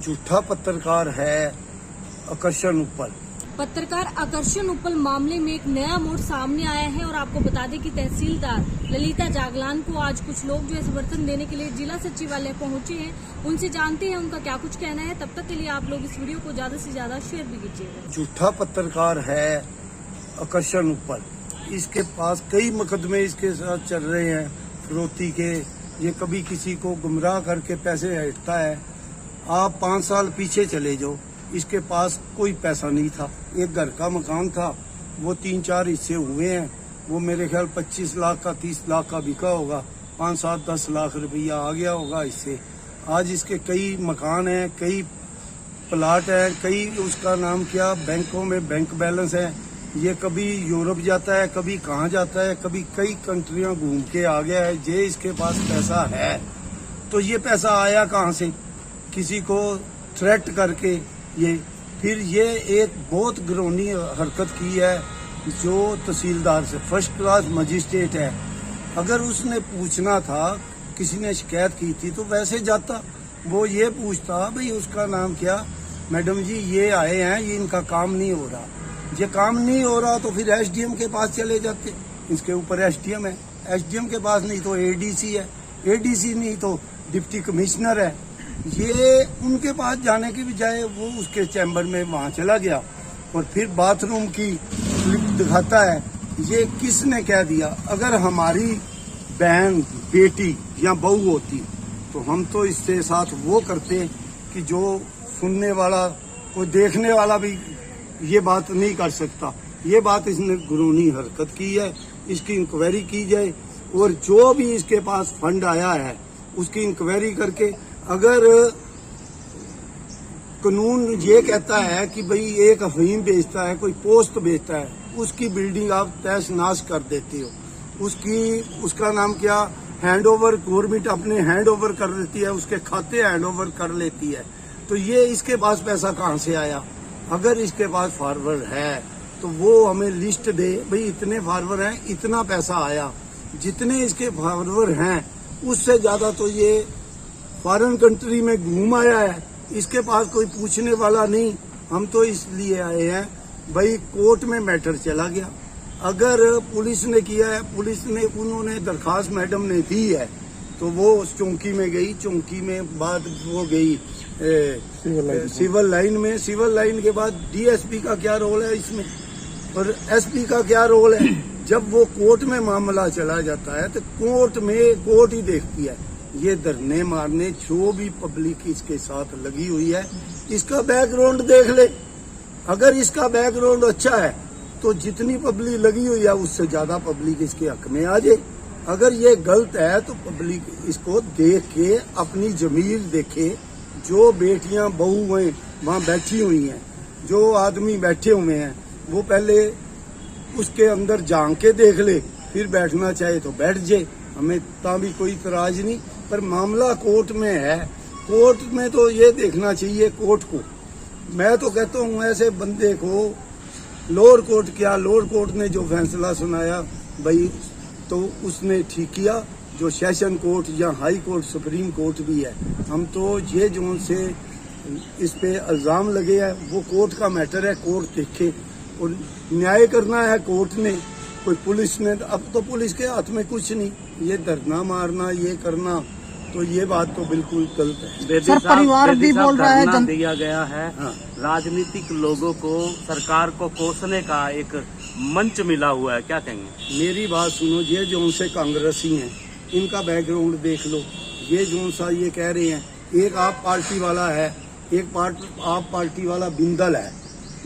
झूठा पत्रकार है आकर्षण उपल। पत्रकार आकर्षण उपल मामले में एक नया मोड़ सामने आया है और आपको बता दें कि तहसीलदार ललिता जागलान को आज कुछ लोग जो है समर्थन देने के लिए जिला सचिवालय पहुंचे हैं। उनसे जानते हैं उनका क्या कुछ कहना है। तब तक के लिए आप लोग इस वीडियो को ज्यादा से ज्यादा शेयर भी कीजिएगा। झूठा पत्रकार है आकर्षण उपल, इसके पास कई मुकदमे इसके साथ चल रहे हैं फिरौती के। ये कभी किसी को गुमराह करके पैसे हटता है। आप 5 साल पीछे चले जाओ, इसके पास कोई पैसा नहीं था। एक घर का मकान था, वो 3-4 हिस्से हुए हैं। वो मेरे ख्याल 25 लाख का 30 लाख का बिका होगा, 5-7-10 लाख रुपया आ गया होगा इससे। आज इसके कई मकान हैं, कई प्लाट हैं, कई उसका नाम क्या बैंकों में बैंक बैलेंस है। ये कभी यूरोप जाता है, कभी कहाँ जाता है, कभी कई कंट्रियां घूम के आ गया है। ये इसके पास पैसा है, तो ये पैसा आया कहाँ से? किसी को थ्रेट करके फिर ये एक बहुत घिनौनी हरकत की है जो तहसीलदार से फर्स्ट क्लास मजिस्ट्रेट है। अगर उसने पूछना था, किसी ने शिकायत की थी तो वैसे जाता, वो ये पूछता भाई उसका नाम क्या, मैडम जी ये आए हैं, ये इनका काम नहीं हो रहा। ये काम नहीं हो रहा तो फिर एसडीएम के पास चले जाते। इसके ऊपर एसडीएम है, एसडीएम के पास नहीं तो एडीसी है, एडीसी नहीं तो डिप्टी कमिश्नर है। ये उनके पास जाने की बजाय वो उसके चैम्बर में वहां चला गया और फिर बाथरूम की क्लिप दिखाता है। ये किसने कह दिया? अगर हमारी बहन बेटी या बहू होती तो हम तो इससे साथ वो करते कि जो सुनने वाला, कोई देखने वाला भी ये बात नहीं कर सकता। ये बात इसने घिनौनी हरकत की है, इसकी इंक्वायरी की जाए और जो भी इसके पास फंड आया है उसकी इंक्वायरी करके, अगर कानून ये कहता है कि भाई एक अफीम बेचता है, कोई पोस्ट बेचता है, उसकी बिल्डिंग आप तहस नाश कर देते हो, उसका नाम क्या हैंड ओवर, गवर्नमेंट अपने हैंड ओवर कर देती है, उसके खाते हैंड ओवर कर लेती है। तो ये इसके पास पैसा कहाँ से आया? अगर इसके पास फॉरवर्ड है तो वो हमें लिस्ट दे, भाई इतने फॉरवर्ड हैं, इतना पैसा आया। जितने इसके फॉरवर्ड हैं उससे ज्यादा तो ये फॉरेन कंट्री में घूम आया है। इसके पास कोई पूछने वाला नहीं। हम तो इसलिए आए हैं भाई, कोर्ट में मैटर चला गया। अगर पुलिस ने किया है, पुलिस ने उन्होंने दरखास्त मैडम ने दी है तो वो उस चौकी में गई, चौकी में बाद वो गई सिविल लाइन में। सिविल लाइन के बाद डीएसपी का क्या रोल है इसमें और एसपी का क्या रोल है? जब वो कोर्ट में मामला चला जाता है तो कोर्ट ही देखती है। ये धरने मारने जो भी पब्लिक इसके साथ लगी हुई है, इसका बैकग्राउंड देख ले। अगर इसका बैकग्राउंड अच्छा है तो जितनी पब्लिक लगी हुई है उससे ज्यादा पब्लिक इसके हक में आ जाए। अगर ये गलत है तो पब्लिक इसको देख के अपनी जमीर देखे। जो बेटियां बहू हैं वहाँ बैठी हुई हैं, जो आदमी बैठे हुए हैं, वो पहले उसके अंदर झांक के देख ले, फिर बैठना चाहे तो बैठ जाए। हमें भी कोई इतराज नहीं, पर मामला कोर्ट में है। कोर्ट में तो ये देखना चाहिए कोर्ट को। मैं तो कहता हूँ ऐसे बंदे को लोअर कोर्ट, क्या लोअर कोर्ट ने जो फैसला सुनाया भाई तो उसने ठीक किया। जो सेशन कोर्ट या हाई कोर्ट, सुप्रीम कोर्ट भी है, हम तो ये जो से इस पे इल्जाम लगे हैं वो कोर्ट का मैटर है, कोर्ट देखे और न्याय करना है कोर्ट ने। कोई पुलिस ने, अब तो पुलिस के हाथ में कुछ नहीं। ये धरना मारना, ये करना, तो ये बात तो बिल्कुल गलत है। सर परिवार भी बोल रहा है दिया गया है। हाँ। राजनीतिक लोगों को सरकार को कोसने का एक मंच मिला हुआ है, क्या कहेंगे? मेरी बात सुनो, ये जो उनसे कांग्रेसी हैं इनका बैकग्राउंड देख लो। ये जो सा ये कह रहे हैं, एक आप पार्टी वाला है, एक आप पार्टी वाला बिंदल है।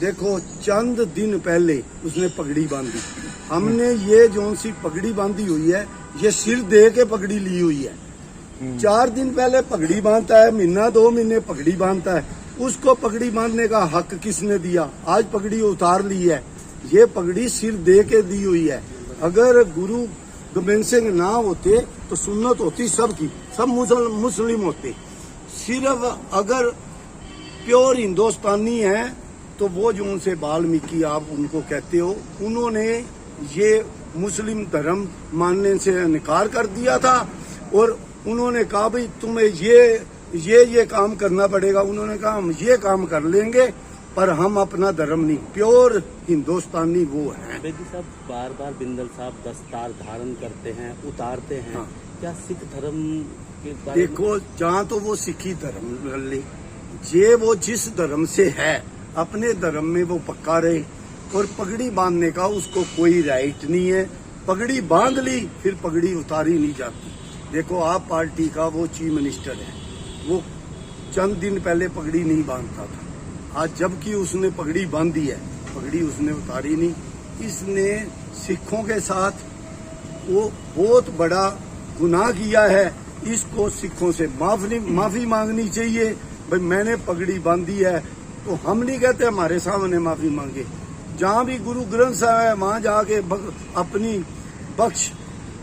देखो चंद दिन पहले उसने पगड़ी बांधी। हमने ये जो सी पगड़ी बांधी हुई है, ये सिर दे के पगड़ी ली हुई है। 4 दिन पहले पगड़ी बांधता है, महीना 2 महीने पगड़ी बांधता है। उसको पगड़ी बांधने का हक किसने दिया? आज पगड़ी उतार ली है। ये पगड़ी सिर दे के दी हुई है। अगर गुरु गोबिंद सिंह ना होते तो सुन्नत होती सबकी, सब मुस्लिम होते। सिर्फ अगर प्योर हिंदुस्तानी है तो वो जो उनसे वाल्मीकि आप उनको कहते हो, उन्होंने ये मुस्लिम धर्म मानने से इनकार कर दिया था और उन्होंने कहा भाई तुम्हें ये ये काम करना पड़ेगा। उन्होंने कहा हम ये काम कर लेंगे पर हम अपना धर्म नहीं, प्योर हिंदुस्तानी वो हैं। बेदी साहब बार बार बिंदल साहब दस्तार धारण करते हैं, उतारते हैं, हाँ। क्या सिख धर्म के बारे में? देखो जहाँ तो वो सिखी धर्म ले, ये वो जिस धर्म से है अपने धर्म में वो पक्का रहे, और पगड़ी बांधने का उसको कोई राइट नहीं है। पगड़ी बांध ली फिर पगड़ी उतारी नहीं जाती। देखो आप पार्टी का वो चीफ मिनिस्टर है, वो चंद दिन पहले पगड़ी नहीं बांधता था, आज जबकि उसने पगड़ी बांधी है पगड़ी उसने उतारी नहीं। इसने सिखों के साथ वो बहुत बड़ा गुनाह किया है। इसको सिखों से माफी मांगनी चाहिए। भाई मैंने पगड़ी बांधी है तो हम नहीं कहते हमारे सामने माफी मांगे। जहाँ भी गुरु ग्रंथ साहब है वहाँ जाके अपनी बख्श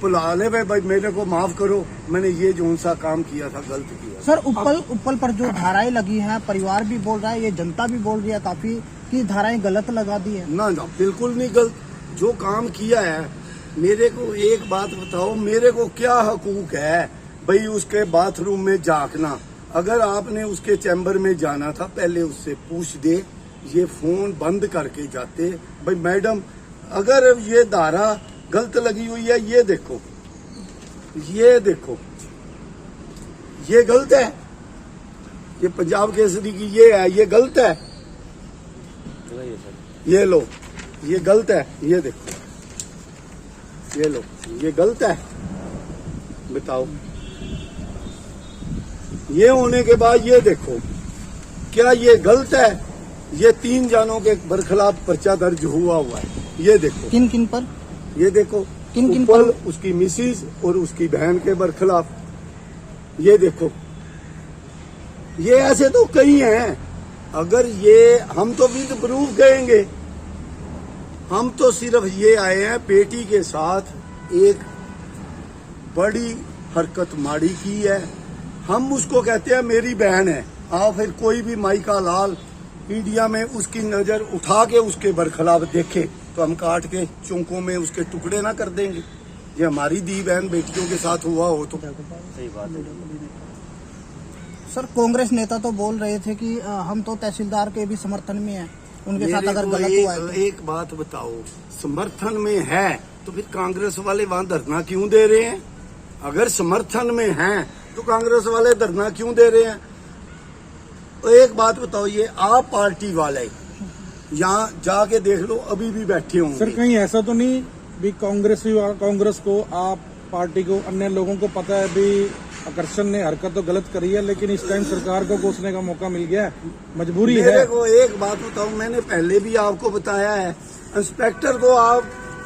बुला ले, भाई मेरे को माफ करो, मैंने ये जो सा काम किया था गलत किया। सर उप्पल पर जो धाराएं लगी हैं, परिवार भी बोल रहा है, ये जनता भी बोल रही है काफी कि धाराएं गलत लगा दी है। ना बिल्कुल नहीं गलत। जो काम किया है, मेरे को एक बात बताओ, मेरे को क्या हकूक है भाई उसके बाथरूम में झांकना? अगर आपने उसके चैम्बर में जाना था पहले उससे पूछ दे, ये फोन बंद करके जाते। भाई मैडम अगर ये धारा गलत लगी हुई है, ये देखो ये गलत है, ये पंजाब केसरी की ये है, ये गलत है। ये लो ये गलत है, ये देखो ये लो ये गलत है। बताओ ये होने के बाद ये देखो क्या ये गलत है? ये 3 जानों के बरखिलाफ पर्चा दर्ज हुआ है। ये देखो किन किन पर? ये देखो किन उप्पल, पर? उसकी मिसिज और उसकी बहन के बरखिलाफ। ये देखो ये ऐसे तो कई हैं। अगर ये हम तो विद प्रूफ कहेंगे, हम तो सिर्फ ये आए हैं बेटी के साथ एक बड़ी हरकत माड़ी की है, हम उसको कहते हैं मेरी बहन है। आओ फिर कोई भी माई का लाल इंडिया में उसकी नजर उठा के उसके बरखिलाफ देखे तो हम काट के चौंकों में उसके टुकड़े ना कर देंगे। ये हमारी दी बहन बेटियों के साथ हुआ हो तो सही बात है। सर कांग्रेस नेता तो बोल रहे थे कि हम तो तहसीलदार के भी समर्थन में हैं, उनके साथ अगर गलत हुआ है तो। एक बात बताओ, समर्थन में है तो फिर कांग्रेस वाले वहां धरना क्यों दे रहे हैं? अगर समर्थन में हैं तो कांग्रेस वाले धरना क्यों दे रहे हैं? तो एक बात बताओ, ये आप पार्टी वाले यहाँ जाके देख लो अभी भी बैठे होंगे। सर कहीं ऐसा तो नहीं भी कांग्रेस को आप पार्टी को अन्य लोगों को पता है भी आकर्षण ने हरकत तो गलत करी है, लेकिन इस टाइम सरकार को कोसने का मौका मिल गया है, मजबूरी है। मेरे को एक बात बताओ, मैंने पहले भी आपको बताया है, इंस्पेक्टर को आप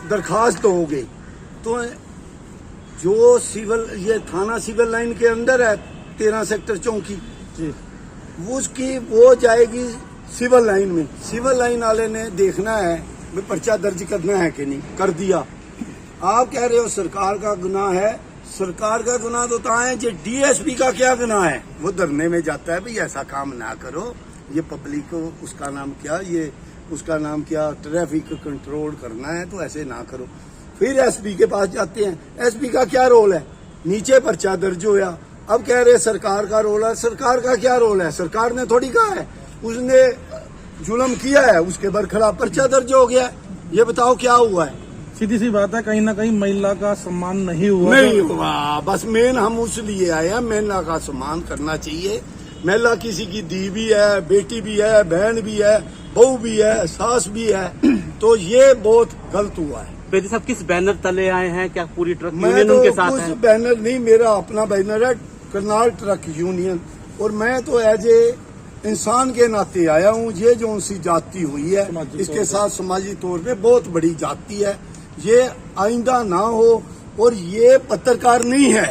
दरखास्त दोगे तो जो सिविल ये थाना सिविल लाइन के अंदर है 13 सेक्टर चौकी जी, उसकी वो जाएगी सिविल लाइन में। सिविल लाइन वाले ने देखना है भी पर्चा दर्ज करना है कि नहीं, कर दिया। आप कह रहे हो सरकार का गुनाह है। सरकार का गुनाह तो है, जो डीएसपी का क्या गुनाह है? वो धरने में जाता है भाई ऐसा काम ना करो, ये पब्लिक को उसका नाम क्या, ये उसका नाम क्या, ट्रैफिक कंट्रोल करना है तो ऐसे ना करो। फिर एसपी के पास जाते हैं, एसपी का क्या रोल है? नीचे पर्चा दर्ज होया, अब कह रहे सरकार का रोल है। सरकार का क्या रोल है? सरकार ने थोड़ी कहा है, उसने जुल्म किया है, उसके बरखिलाफ पर्चा दर्ज हो गया। ये बताओ क्या हुआ है? सीधी सी बात है, कहीं ना कहीं महिला का सम्मान नहीं हुआ। नहीं हुआ, बस मेन हम उस लिए आए हैं, महिला का सम्मान करना चाहिए। महिला किसी की दी भी है, बेटी भी है, बहन भी है, बहू भी है, सास भी है, तो ये बहुत गलत हुआ है। बेदी साहब किस बैनर तले आए हैं? क्या पूरी ट्रक मैं यूनियन तो उनके साथ कुछ है? बैनर नहीं, मेरा अपना बैनर है करनाल ट्रक यूनियन, और मैं तो एज ए इंसान के नाते आया हूँ। ये जो सी जाति हुई है इसके साथ समाजी तौर पे बहुत बड़ी जाति है, ये आइंदा ना हो। और ये पत्रकार नहीं है,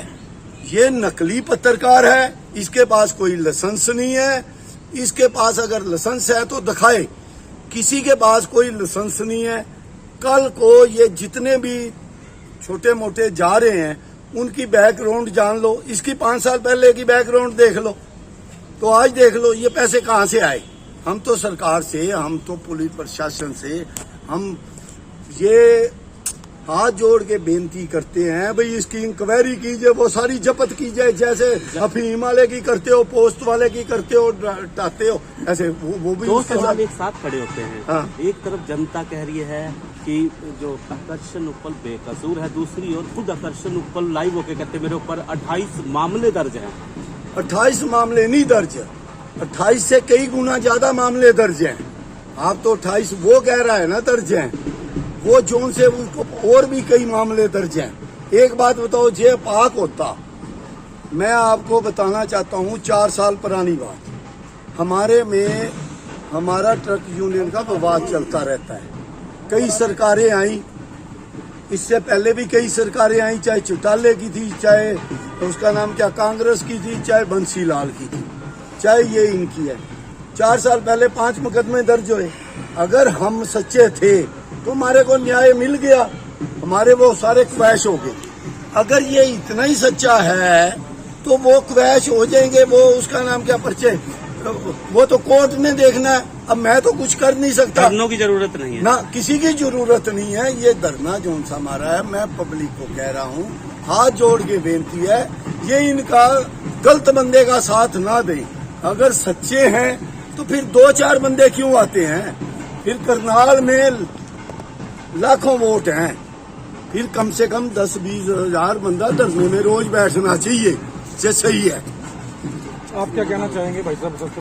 ये नकली पत्रकार है, इसके पास कोई लाइसेंस नहीं है। इसके पास अगर लाइसेंस है तो दिखाए, किसी के पास कोई लाइसेंस नहीं है। कल को ये जितने भी छोटे मोटे जा रहे हैं उनकी बैकग्राउंड जान लो, इसकी 5 साल पहले की बैकग्राउंड देख लो तो आज देख लो ये पैसे कहाँ से आए। हम तो सरकार से, हम तो पुलिस प्रशासन से, हम ये हाथ जोड़ के बेनती करते हैं भाई इसकी इंक्वायरी कीजिए, वो सारी जब्त की जाए, जैसे अफीम वाले की करते हो, पोस्ट वाले की करते हो, टाते हो, ऐसे वो भी दो उसके सवाल साथ। एक साथ खड़े होते हैं। हाँ। एक तरफ जनता कह रही है कि जो आकर्षण उपल बेकसूर है, दूसरी ओर खुद आकर्षण उपल लाइव होके कहते मेरे ऊपर 28 मामले दर्ज हैं। 28 मामले नहीं दर्ज, 28 से कई गुना ज्यादा मामले दर्ज हैं। आप तो 28 वो कह रहा है ना दर्ज हैं, वो जोन से उसको और भी कई मामले दर्ज हैं। एक बात बताओ, जे पाक होता, मैं आपको बताना चाहता हूँ 4 साल पुरानी बात, हमारे में हमारा ट्रक यूनियन का विवाद चलता रहता है। कई सरकारें आई, इससे पहले भी कई सरकारें आई, चाहे चौटाले की थी, चाहे उसका नाम क्या कांग्रेस की थी, चाहे बंसीलाल की थी, चाहे ये इनकी है। 4 साल पहले 5 मुकदमे दर्ज हुए। अगर हम सच्चे थे तो हमारे को न्याय मिल गया, हमारे वो सारे क्वैश हो गए। अगर ये इतना ही सच्चा है तो वो क्वैश हो जाएंगे, वो उसका नाम क्या पर्चे, वो तो कोर्ट ने देखना है। अब मैं तो कुछ कर नहीं सकता, धरनों की जरूरत नहीं है ना किसी की जरूरत नहीं है। ये धरना जोन सा हमारा है, मैं पब्लिक को कह रहा हूँ, हाथ जोड़ के बेनती है, ये इनका गलत बंदे का साथ ना दें। अगर सच्चे हैं तो फिर 2-4 बंदे क्यों आते हैं? फिर करनाल में लाखों वोट हैं, फिर कम से कम 10-20 हजार बंदा धरने में रोज बैठना चाहिए, ये सही है। आप क्या कहना चाहेंगे भाई साहब?